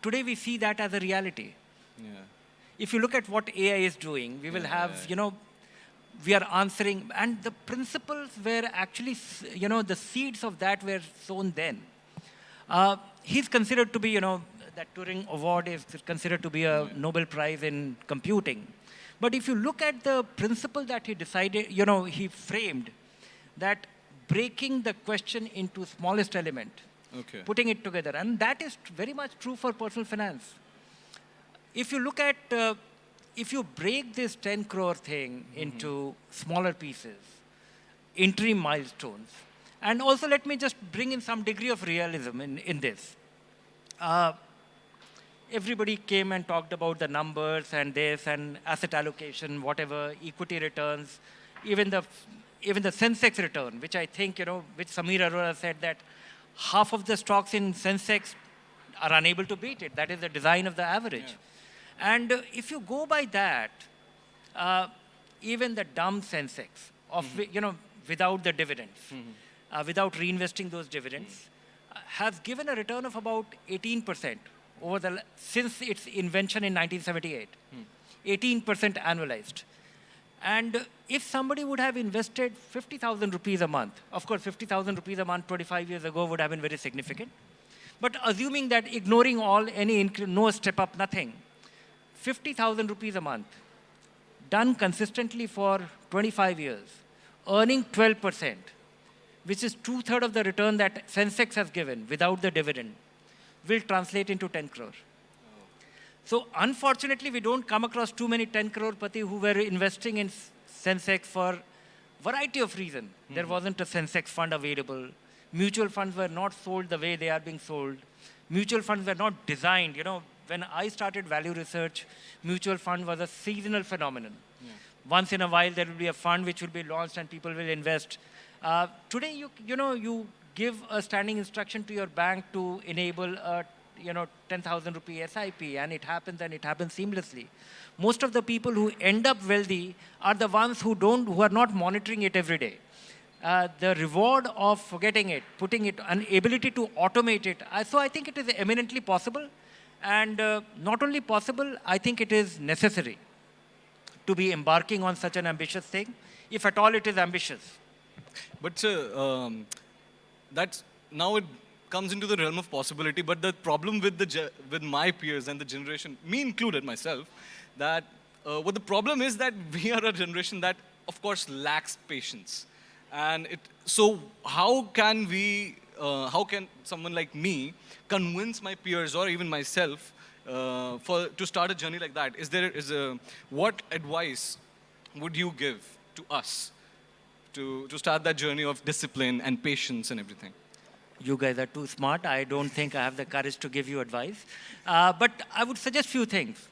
today we see that as a reality. Yeah. If you look at what AI is doing, we will have, we are answering, and the principles were actually, the seeds of that were sown then. He's considered to be, that Turing Award is considered to be a Nobel Prize in computing. But if you look at the principle that he decided, he framed, that breaking the question into smallest element, putting it together, and that is very much true for personal finance. If you look at, if you break this 10 crore thing into smaller pieces, interim milestones, and also let me just bring in some degree of realism in this. Everybody came and talked about the numbers and this and asset allocation, whatever, equity returns, even the Sensex return, which I think, which Samir Arora said that half of the stocks in Sensex are unable to beat it. That is the design of the average. Yeah. And if you go by that, even the dumb Sensex, of without the dividends, without reinvesting those dividends, has given a return of about 18% since its invention in 1978. 18% annualized. And if somebody would have invested 50,000 rupees a month, of course 50,000 rupees a month 25 years ago would have been very significant. But assuming that, ignoring all, no step up, nothing, 50,000 rupees a month, done consistently for 25 years, earning 12%, which is 2/3 of the return that Sensex has given without the dividend, will translate into 10 crore. So unfortunately, we don't come across too many 10 crore pati who were investing in Sensex for variety of reasons. There wasn't a Sensex fund available. Mutual funds were not sold the way they are being sold. Mutual funds were not designed. When I started value research, mutual fund was a seasonal phenomenon. Yeah. Once in a while, there will be a fund which will be launched and people will invest. Today, you give a standing instruction to your bank to enable a 10,000 rupee SIP, and it happens seamlessly. Most of the people who end up wealthy are the ones who are not monitoring it every day. The reward of forgetting it, putting it, an ability to automate it. So I think it is eminently possible, and not only possible, I think it is necessary to be embarking on such an ambitious thing, if at all it is ambitious. But that's now it comes into the realm of possibility. But the problem with my peers and the generation, me included myself, that what the problem is that we are a generation that, of course, lacks patience. And so how can someone like me convince my peers or even myself to start a journey like that? What advice would you give to us to start that journey of discipline and patience and everything? You guys are too smart. I don't think I have the courage to give you advice. But I would suggest few things.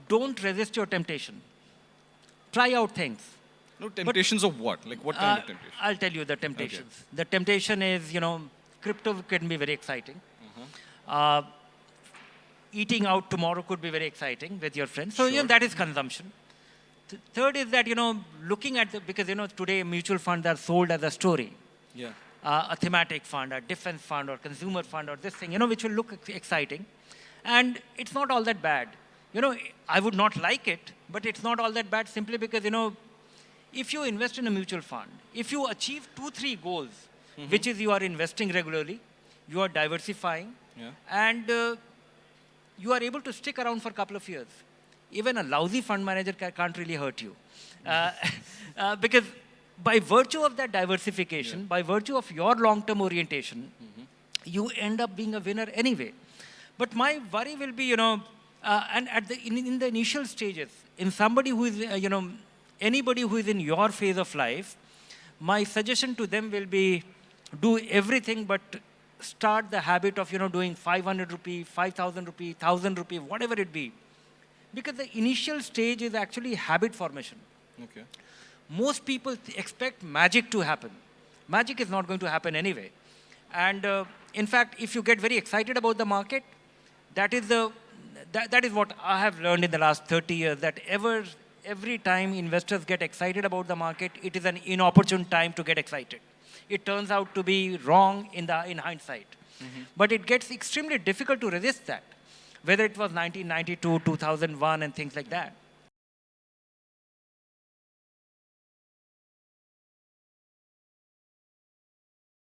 Don't resist your temptation. Try out things. No, temptations of what? Like what kind of temptation? I'll tell you the temptations. Okay. The temptation is, crypto can be very exciting. Eating out tomorrow could be very exciting with your friends. So, that is consumption. Third is that, looking at because, today mutual funds are sold as a story. Yeah. A thematic fund, a defense fund, or consumer fund, or this thing, which will look exciting. And it's not all that bad. I would not like it, but it's not all that bad simply because, if you invest in a mutual fund, if you achieve 2-3 goals, which is you are investing regularly, you are diversifying, and you are able to stick around for a couple of years. Even a lousy fund manager can't really hurt you. Because by virtue of that diversification, by virtue of your long-term orientation, you end up being a winner anyway. But my worry will be, and in the initial stages, in somebody who is, anybody who is in your phase of life, my suggestion to them will be do everything but start the habit of, doing 500 rupee, 5,000 rupee, 1,000 rupee, whatever it be. Because the initial stage is actually habit formation. Okay. Most people expect magic to happen. Magic is not going to happen anyway. And in fact, if you get very excited about the market, that is what I have learned in the last 30 years, that every time investors get excited about the market, it is an inopportune time to get excited. It turns out to be wrong in hindsight. But it gets extremely difficult to resist that. whether it was 1992, 2001, and things like that.